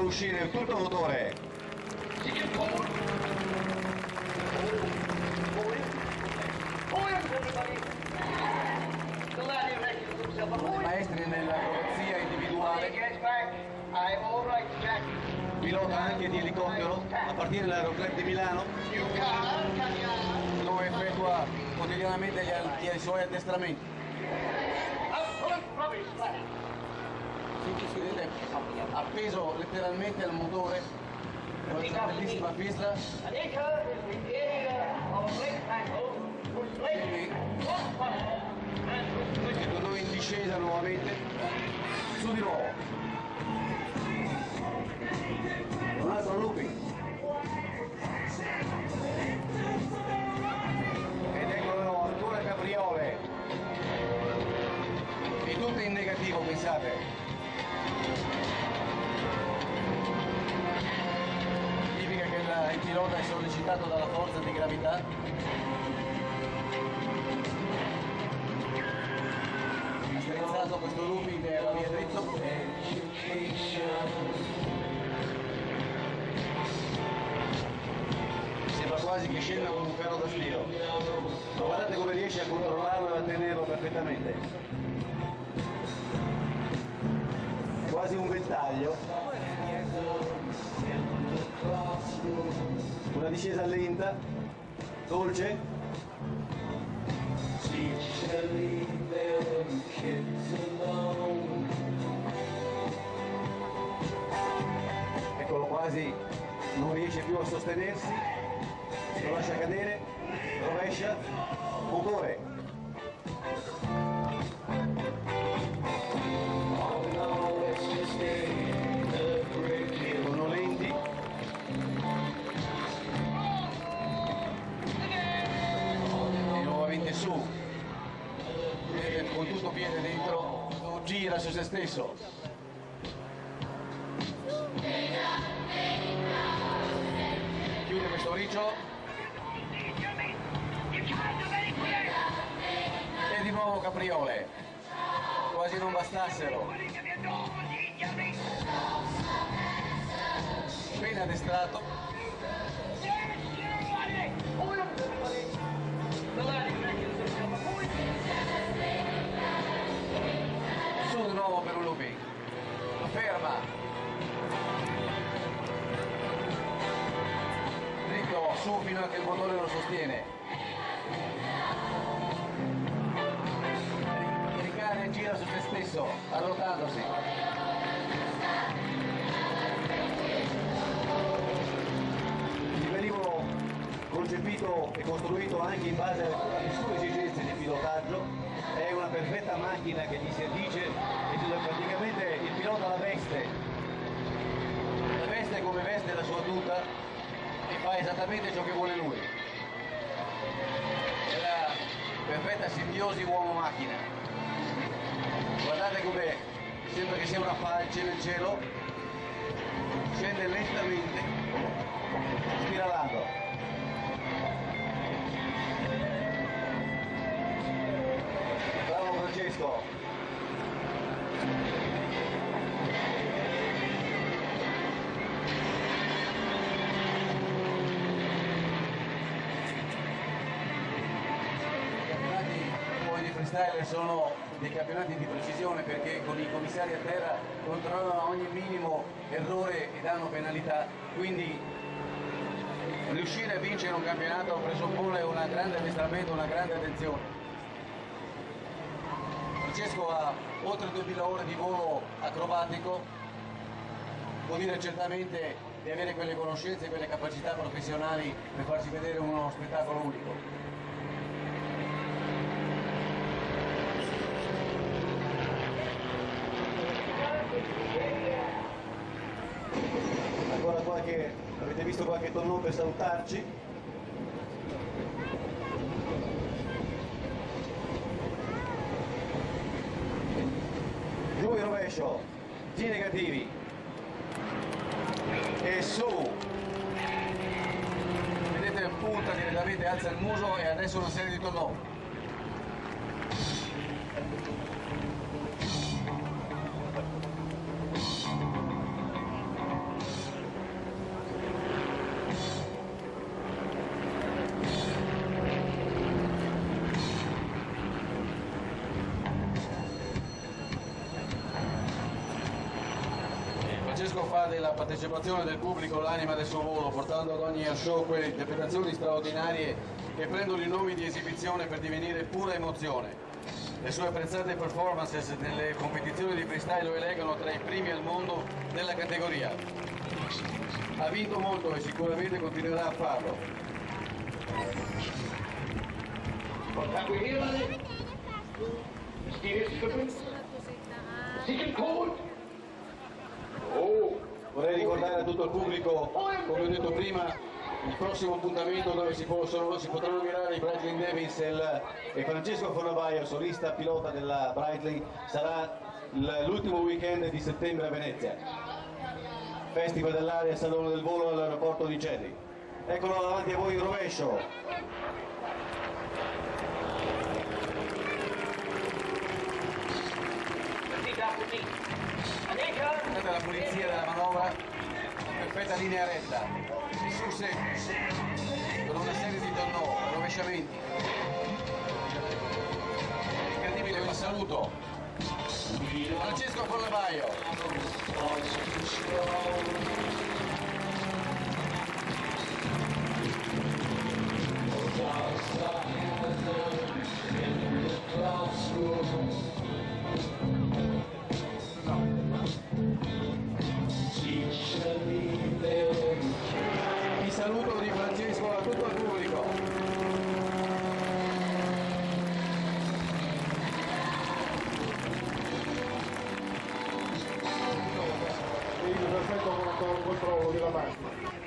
uscire tutto il motore. Maestri nell'acrobazia individuale, pilota anche di elicottero a partire dall'Aeroclub di Milano, dove effettua quotidianamente i suoi addestramenti. Vedete, appeso letteralmente al motore questa bellissima pista. Quindi con noi in discesa nuovamente, su di nuovo, un altro looping, ed eccolo ancora capriole, e tutto in negativo, pensate. Significa che il pilota è sollecitato dalla forza di gravità. Ha strizzato questo looping e va via dritto. Sembra quasi che scenda con un ferro da stiro. Ma guardate come riesce a controllarlo e a tenerlo perfettamente. È quasi un ventaglio. Una discesa lenta, dolce. Eccolo quasi, non riesce più a sostenersi, lo lascia cadere, rovescia, motore. Sono lenti. E nuovamente su. Con tutto piede dentro, gira su se stesso. Chiude questo riccio e di nuovo capriole, quasi non bastassero. Appena addestrato, su di nuovo per un looping, ferma, dritto su fino a che il motore lo sostiene, ricade e gira su se stesso, arrotandosi. Il velivolo concepito e costruito anche in base alle sue esigenze di pilotaggio, è una perfetta macchina che gli si addice e dove praticamente il pilota la veste come veste la sua tuta e fa esattamente ciò che vuole lui. È la perfetta simbiosi uomo-macchina. Guardate come sembra che sia una falce nel cielo, scende lentamente, spiralando. Bravo Francesco! I freestyler sono dei campionati di precisione perché con i commissari a terra controllano ogni minimo errore e danno penalità, quindi riuscire a vincere un campionato presuppone un grande addestramento, una grande attenzione. Francesco ha oltre 2000 ore di volo acrobatico, vuol dire certamente di avere quelle conoscenze e quelle capacità professionali per farci vedere uno spettacolo unico. Ancora avete visto qualche tonneau per salutarci? Giù in rovescio, G negativi e su, vedete punta direttamente, alza il muso e adesso una serie di tonneau. Francesco fa della partecipazione del pubblico l'anima del suo volo, portando ad ogni show quelle interpretazioni straordinarie che prendono i nomi di esibizione per divenire pura emozione. Le sue apprezzate performances nelle competizioni di freestyle lo eleggono tra i primi al mondo nella categoria. Ha vinto molto e sicuramente continuerà a farlo. Vorrei ricordare a tutto il pubblico, come ho detto prima, il prossimo appuntamento dove si potranno mirare i Breitling Devils e Francesco Fornabaio, solista pilota della Breitling, sarà l'ultimo weekend di settembre a Venezia. Festival dell'aria, Salone del Volo all'aeroporto di Gedi. Eccolo davanti a voi in rovescio. Guardate la pulizia della manovra, perfetta linea retta, su semplice, con una serie di turnover, rovesciamenti. Incredibile, un saluto. Francesco Fornabaio. Il saluto di Francesco a tutto il pubblico. Perfetto controllo della macchina.